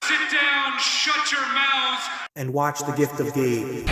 Sit down, shut your mouths, and watch The Gift of Gabe.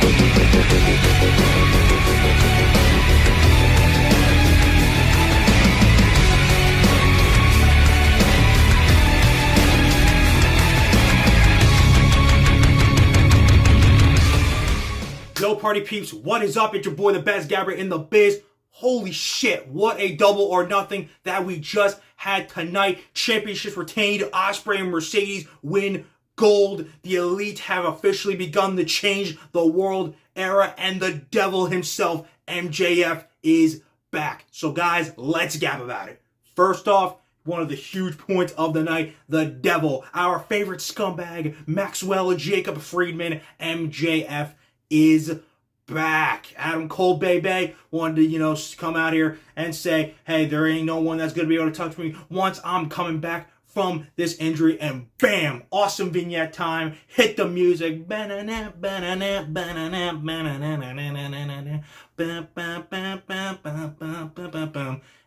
Yo, party peeps, what is up? It's your boy, the best gabber in the biz. Holy shit, what a double or nothing that we just had tonight. Championships retained, Ospreay and Mercedes win gold. The elite have officially begun to change the world era, and the devil himself, MJF, is back. So guys, let's gab about it. First off, one of the huge points of the night, the devil, our favorite scumbag, Maxwell Jacob Friedman, MJF, is back. Adam Cole Baby wanted to, come out here and say, hey, there ain't no one that's going to be able to touch me once I'm coming back from this injury. And bam, awesome vignette time. Hit the music.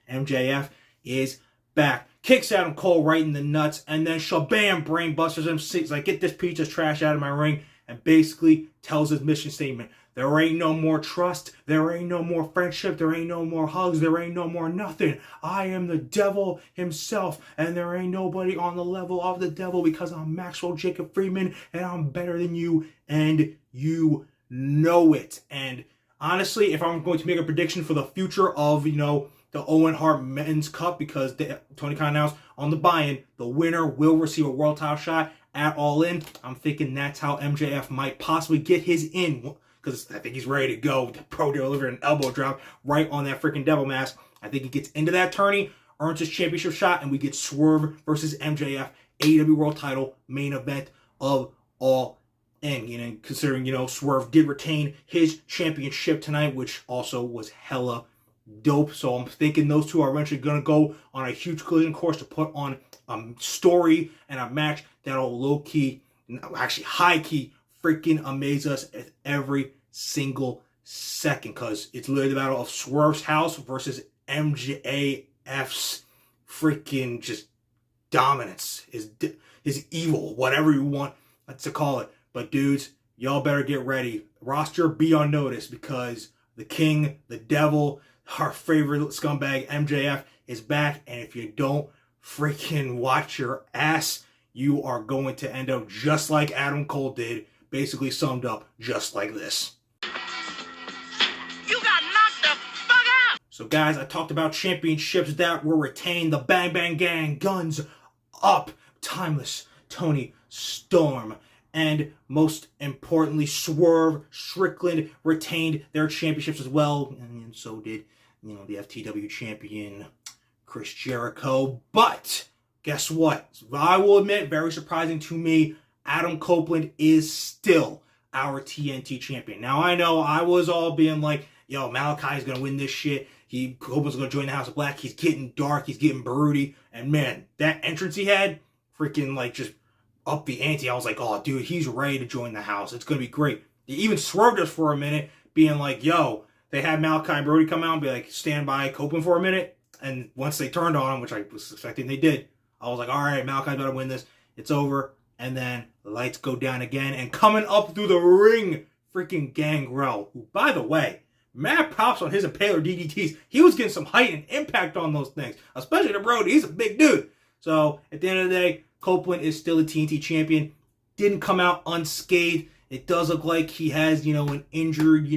MJF is back. Kicks Adam Cole right in the nuts, and then shabam, brain busters him. He's like, get this piece of trash out of my ring, and basically tells his mission statement. There ain't no more trust. There ain't no more friendship. There ain't no more hugs. There ain't no more nothing. I am the devil himself, and there ain't nobody on the level of the devil because I'm Maxwell Jacob Friedman, and I'm better than you, and you know it. And honestly, if I'm going to make a prediction for the future of, the Owen Hart Men's Cup, because Tony Khan announced on the buy-in, the winner will receive a world title shot at All In. I'm thinking that's how MJF might possibly get his in, because I think he's ready to go. The pro delivered an elbow drop right on that freaking devil mask. I think he gets into that tourney, earns his championship shot, and we get Swerve versus MJF, AEW World Title, main event of All In. Considering, Swerve did retain his championship tonight, which also was hella dope. So I'm thinking those two are eventually going to go on a huge collision course to put on a story and a match that'll low-key, actually high-key, freaking amaze us at every single second, because it's literally the battle of Swerve's house versus MJF's freaking just dominance, his evil, whatever you want to call it. But dudes, y'all better get ready. Roster, be on notice, because the king, the devil, our favorite scumbag MJF is back, and if you don't freaking watch your ass, you are going to end up just like Adam Cole did, basically summed up just like this. You got knocked the fuck out! So guys, I talked about championships that were retained. The Bang Bang Gang, Guns Up, Timeless, Tony Storm, and most importantly, Swerve Strickland retained their championships as well, and so did the FTW champion Chris Jericho. But guess what? I will admit, very surprising to me, Adam Copeland is still our TNT champion. Now, I know I was all being like, yo, Malachi's going to win this shit. Copeland's going to join the House of Black. He's getting dark. He's getting broody. And man, that entrance he had, freaking just up the ante. I was like, oh, dude, he's ready to join the house. It's going to be great. He even swerved us for a minute, being like, yo, they had Malachi and Brody come out and be like, stand by Copeland for a minute. And once they turned on him, which I was expecting they did, I was like, all right, Malachi's got to win this. It's over. And then the lights go down again. And coming up through the ring, freaking Gangrel, who, by the way, mad props on his Impaler DDTs. He was getting some height and impact on those things, especially the Brody. He's a big dude. So at the end of the day, Copeland is still a TNT champion. Didn't come out unscathed. It does look like he has, an injured,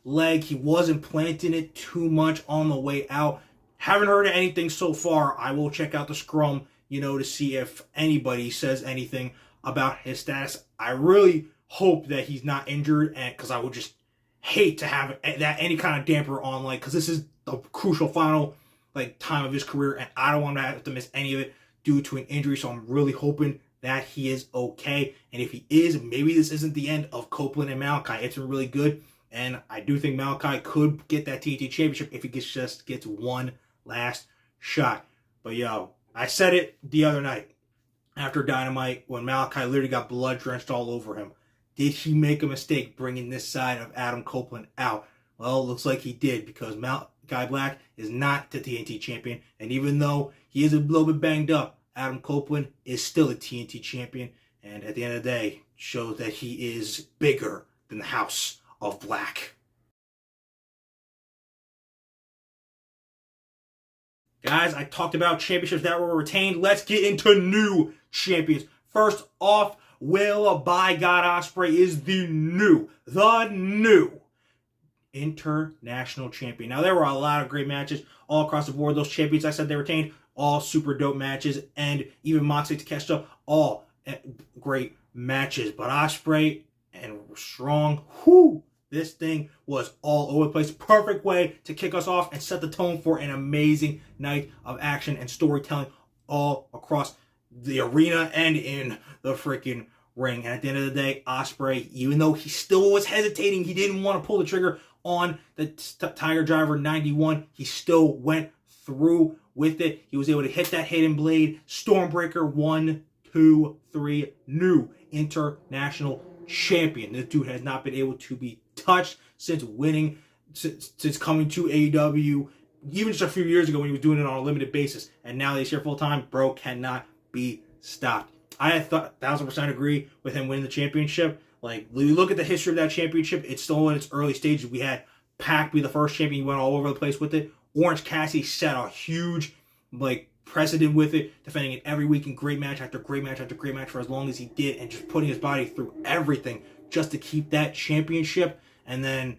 leg. He wasn't planting it too much on the way out. Haven't heard of anything so far. I will check out the scrum, to see if anybody says anything about his status. I really hope that he's not injured, and because I would just hate to have that any kind of damper on, because this is the crucial final time of his career, and I don't want to have to miss any of it due to an injury. So I'm really hoping that he is okay. And if he is, maybe this isn't the end of Copeland and Malachi. It's been really good. And I do think Malachi could get that TNT championship if he just gets one last shot. But yo, I said it the other night after Dynamite when Malachi literally got blood drenched all over him. Did he make a mistake bringing this side of Adam Copeland out? Well, it looks like he did, because Malachi Black is not the TNT champion. And even though he is a little bit banged up, Adam Copeland is still a TNT champion. And at the end of the day, shows that he is bigger than the House of Black. Guys, I talked about championships that were retained. Let's get into new champions. First off, Will by God Ospreay is the new international champion. Now, there were a lot of great matches all across the board. Those champions I said they retained, all super dope matches. And even Moxley Takeshita, all great matches. But Ospreay and Strong, this thing was all over the place. Perfect way to kick us off and set the tone for an amazing night of action and storytelling all across the arena and in the freaking ring. And at the end of the day, Ospreay, even though he still was hesitating, he didn't want to pull the trigger on the Tiger Driver 91, he still went through with it. He was able to hit that hidden blade. Stormbreaker 1, 2, 3, new international champion. This dude has not been able to be touched since winning, since coming to AEW, even just a few years ago when he was doing it on a limited basis. And now that he's here full time, bro cannot be stopped. I thought 1000% agree with him winning the championship. Like, we look at the history of that championship, it's still in its early stages. We had Pac be the first champion. He went all over the place with it. Orange Cassidy set a huge, precedent with it, defending it every week in great match after great match after great match for as long as he did, and just putting his body through everything just to keep that championship. And then,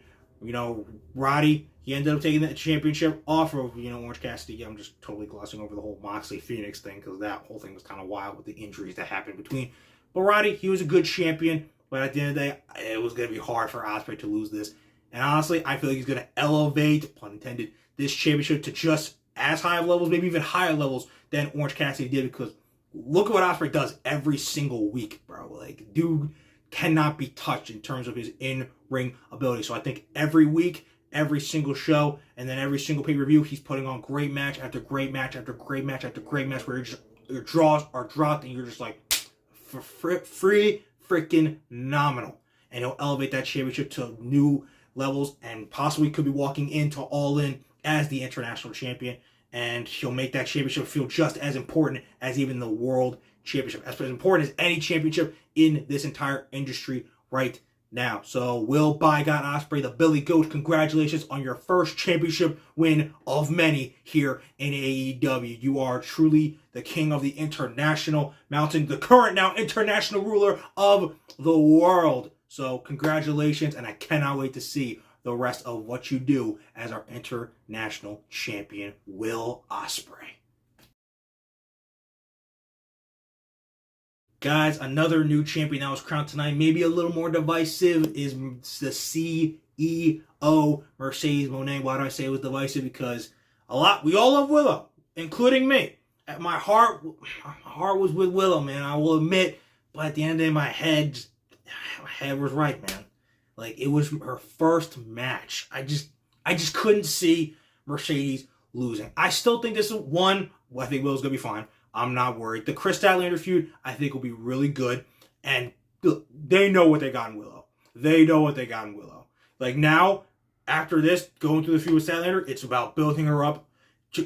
Roddy, he ended up taking that championship off of, Orange Cassidy. I'm just totally glossing over the whole Moxley Phoenix thing because that whole thing was kind of wild with the injuries that happened between. But Roddy, he was a good champion. But at the end of the day, it was going to be hard for Ospreay to lose this. And honestly, I feel like he's going to elevate, pun intended, this championship to just as high of levels, maybe even higher levels than Orange Cassidy did. Because look at what Ospreay does every single week, bro. Dude cannot be touched in terms of his in-ring ability. So I think every week, every single show, and then every single pay-per-view, he's putting on great match after great match after great match after great match where your draws are dropped and you're just like, freaking nominal. And he'll elevate that championship to new levels and possibly could be walking into All In as the international champion. And he'll make that championship feel just as important as even the world championship. As important as any championship in this entire industry right now. So, Will by God Ospreay, the Billy Goat, congratulations on your first championship win of many here in AEW. You are truly the king of the international mountain, the current now international ruler of the world. So, congratulations, and I cannot wait to see the rest of what you do as our international champion, Will Ospreay. Guys, another new champion that was crowned tonight, maybe a little more divisive, is the CEO, Mercedes Mone. Why do I say it was divisive? Because we all love Willow, including me. My heart was with Willow, man, I will admit. But at the end of the day, my head was right, man. It was her first match. I just couldn't see Mercedes losing. I still think this is one. Well, I think Willow's going to be fine. I'm not worried. The Chris Statlander feud, I think, will be really good. And they know what they got in Willow. Now, after this, going through the feud with Statlander, it's about building her up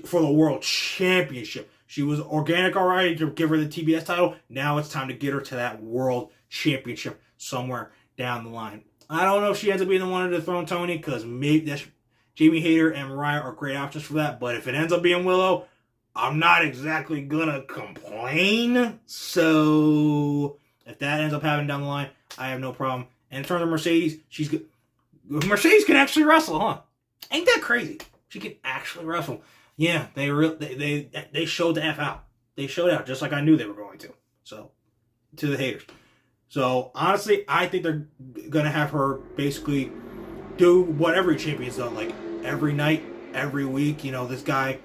for the world championship. She was organic already to give her the TBS title. Now it's time to get her to that world championship somewhere down the line. I don't know if she ends up being the one to dethrone Tony, because maybe that's Jamie Hayter and Mariah are great options for that. But if it ends up being Willow, I'm not exactly gonna complain. So if that ends up happening down the line, I have no problem. And in terms of Mercedes, she's good. Mercedes can actually wrestle, huh? Ain't that crazy? She can actually wrestle. Yeah, they showed the F out. They showed out just like I knew they were going to. So, to the haters. So, honestly, I think they're going to have her basically do what every champion's done. Every night, every week, this guy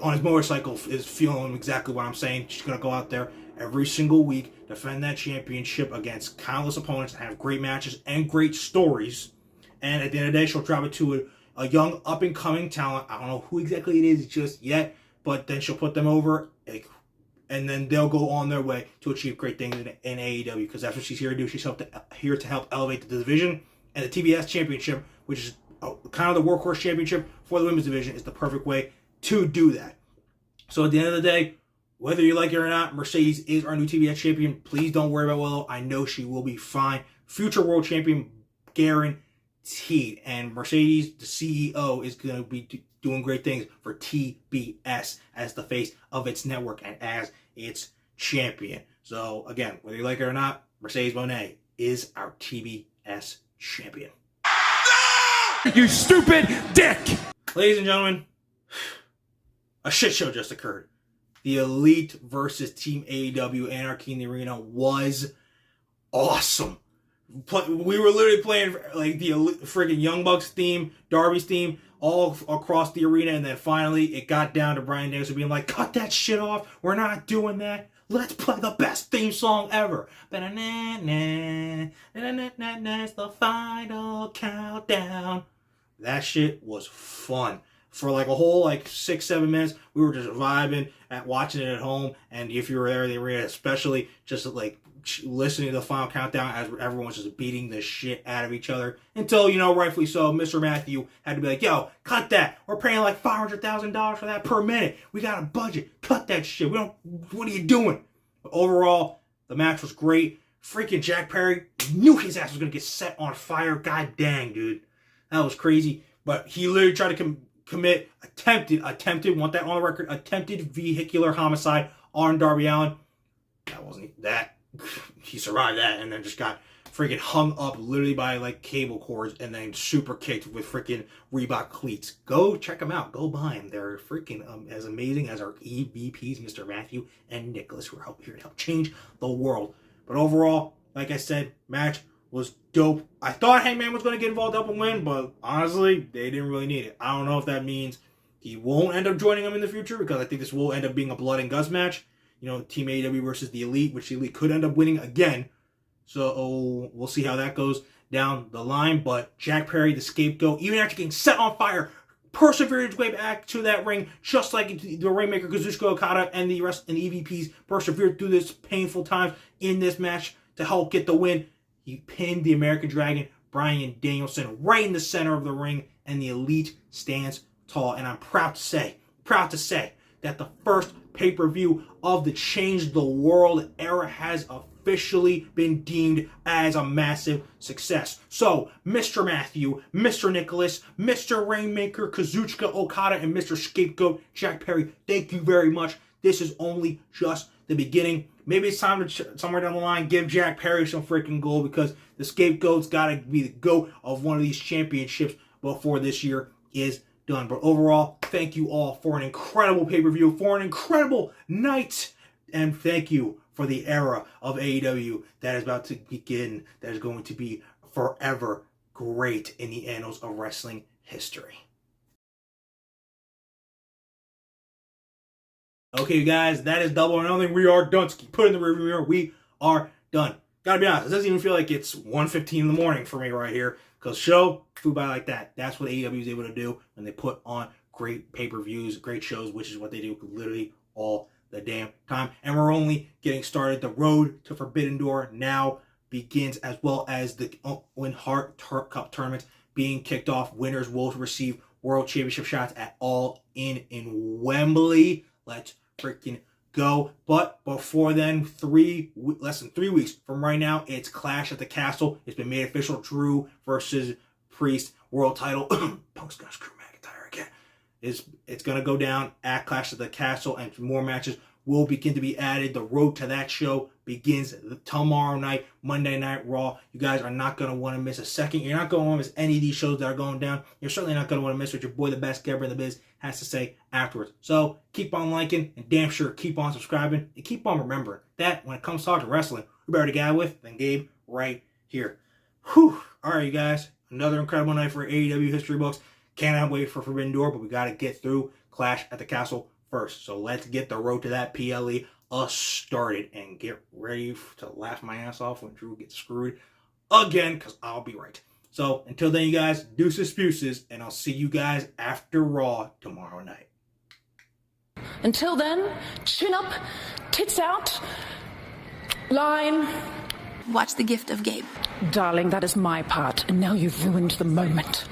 on his motorcycle is feeling exactly what I'm saying. She's going to go out there every single week, defend that championship against countless opponents, and have great matches and great stories. And at the end of the day, she'll drop it to a young, up-and-coming talent. I don't know who exactly it is just yet, but then she'll put them over, and then they'll go on their way to achieve great things in AEW, because that's what she's here to do. She's here to help elevate the division, and the TBS Championship, which is kind of the workhorse championship for the women's division, is the perfect way to do that. So at the end of the day, whether you like it or not, Mercedes is our new TBS champion. Please don't worry about Willow. I know she will be fine. Future world champion, guaranteed. And Mercedes, the CEO, is going to be doing great things for TBS as the face of its network and as its champion. So, again, whether you like it or not, Mercedes Mone is our TBS champion. You stupid dick! Ladies and gentlemen, a shit show just occurred. The Elite versus Team AEW Anarchy in the Arena was awesome. We were literally playing like the freaking Young Bucks theme, Darby's theme, all across the arena, and then finally it got down to Bryan Danielson being like, cut that shit off, we're not doing that. Let's play the best theme song ever. It's the final countdown. That shit was fun. For like a whole 6-7 minutes, we were just vibing at watching it at home. And if you were there in the arena, especially just like listening to the final countdown as everyone was just beating the shit out of each other. Until, rightfully so, Mr. Matthew had to be like, yo, cut that. We're paying like $500,000 for that per minute. We got a budget. Cut that shit. What are you doing? But overall, the match was great. Freaking Jack Perry knew his ass was going to get set on fire. God dang, dude. That was crazy. But he literally tried to attempted, want that on the record, attempted vehicular homicide on Darby Allin. That wasn't that. He survived that and then just got freaking hung up literally by cable cords and then super kicked with freaking Reebok cleats. Go check them out. Go buy them. They're freaking as amazing as our EVPs, Mr. Matthew and Nicholas, who are here to help change the world. But overall, like I said, match was dope. I thought Hangman was going to get involved up and win, but honestly, they didn't really need it. I don't know if that means he won't end up joining them in the future, because I think this will end up being a blood and guts match. Team AEW versus the Elite, which the Elite could end up winning again. So we'll see how that goes down the line. But Jack Perry, the scapegoat, even after getting set on fire, persevered his way back to that ring, just like the Rainmaker, Kazuchika Okada, and the rest and the EVPs persevered through this painful time in this match to help get the win. He pinned the American Dragon, Bryan Danielson, right in the center of the ring, and the Elite stands tall. And I'm proud to say that the first pay-per-view of the Change the World era has officially been deemed as a massive success. So, Mr. Matthew, Mr. Nicholas, Mr. Rainmaker, Kazuchika Okada, and Mr. Scapegoat Jack Perry, thank you very much. This is only just the beginning. Maybe it's time to, somewhere down the line, give Jack Perry some freaking gold, because the Scapegoat's got to be the GOAT of one of these championships before this year is done. But overall, thank you all for an incredible pay-per-view, for an incredible night, and thank you for the era of AEW that is about to begin, that is going to be forever great in the annals of wrestling history. Okay, guys, that is Double or Nothing. We are done. Put in the rearview mirror. We are done. Gotta be honest, it doesn't even feel like it's 1:15 in the morning for me right here, because show flew by like that. That's what AEW is able to do when they put on great pay-per-views, great shows, which is what they do literally all the damn time. And we're only getting started. The road to Forbidden Door now begins, as well as the Owen Hart Cup tournament being kicked off. Winners will receive World Championship shots at All In Wembley. Let's freaking go. But before then, less than 3 weeks from right now, it's Clash at the Castle. It's been made official. Drew versus Priest world title. Punk's gonna screw McIntyre again. It's gonna go down at Clash at the Castle, and more matches will begin to be added. The road to that show begins tomorrow night, Monday Night Raw. You guys are not going to want to miss a second. You're not going to want to miss any of these shows that are going down. You're certainly not going to want to miss what your boy, the best Gabe in the biz, has to say afterwards. So keep on liking, and damn sure keep on subscribing, and keep on remembering that when it comes to talking wrestling, who better to get with than Gabe right here. Whew. All right, you guys. Another incredible night for AEW history books. Cannot wait for Forbidden Door, but we got to get through Clash at the Castle first. So let's get the road to that PLE started and get ready to laugh my ass off when Drew gets screwed again, because I'll be right. So until then, you guys, deuces, spuces, and I'll see you guys after Raw tomorrow night. Until then, chin up, tits out, line. Watch The Gift of Gabe. Darling, that is my part, and now you've ruined the moment.